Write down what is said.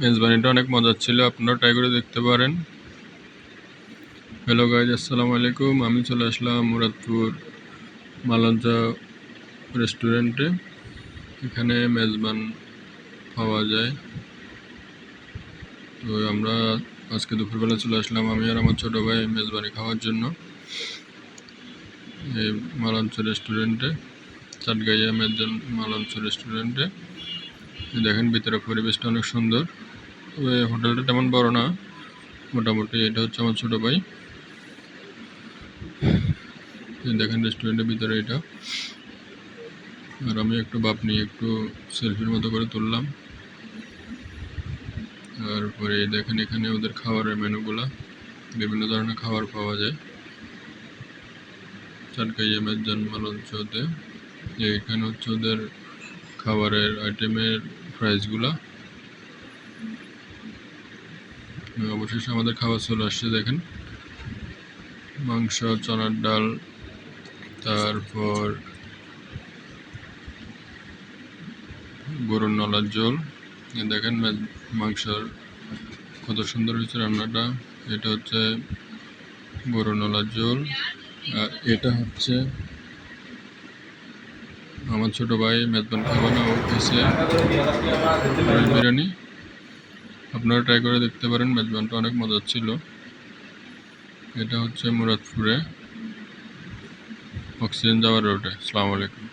মেজবানিটা অনেক মজার ছিল, আপনারা ট্রাই করে দেখতে পারেন। হ্যালো গাইজ, আসসালামু আলাইকুম। আমি চলে আসলাম মুরাদপুর মালঞ্চা রেস্টুরেন্টে। এখানে মেজবান পাওয়া যায়। তো আমরা আজকে দুপুরবেলা চলে আসলাম, আমি আর আমার ছোটো ভাই মেজবানি খাওয়ার জন্য এই মালঞ্চা রেস্টুরেন্টে, চাটগাইয়া মালঞ্চা রেস্টুরেন্টে। দেখেন ভিতরে পরিবেশটা অনেক সুন্দর, তবে হোটেলটা তেমন বড় না, মোটামুটি। এটা হচ্ছে আমার ছোটো ভাই। দেখেন রেস্টুরেন্টের ভিতরে এটা, আর আমি একটু বাপ নিয়ে একটু সেলফির মতো করে তুললাম। তারপরে দেখেন এখানে ওদের খাবারের মেনুগুলা, বিভিন্ন ধরনের খাবার পাওয়া যায় চাটগাইয়া মেজবান মালঞ্চতে। এখানে হচ্ছে ওদের খাবারের আইটেমের প্রাইসগুলা। অবশেষে আমাদের খাবার চলে আসছে। দেখেন মাংস, চনার ডাল, তারপর গরুর নলার ঝোল। দেখেন মাংসর কত সুন্দর হয়েছে রান্নাটা। এটা হচ্ছে গরুর নলার ঝোল, আর এটা হচ্ছে আমার ছোট ভাই মেজবান খাবানা, ও খেয়েছে বিরিয়ানি। আপনারা ট্রাই করে দেখতে পারেন, মেজবানটা অনেক মজার ছিল। এটা হচ্ছে মুরাদপুরে অক্সিজেন যাওয়ার রোডে। আসসালামু আলাইকুম।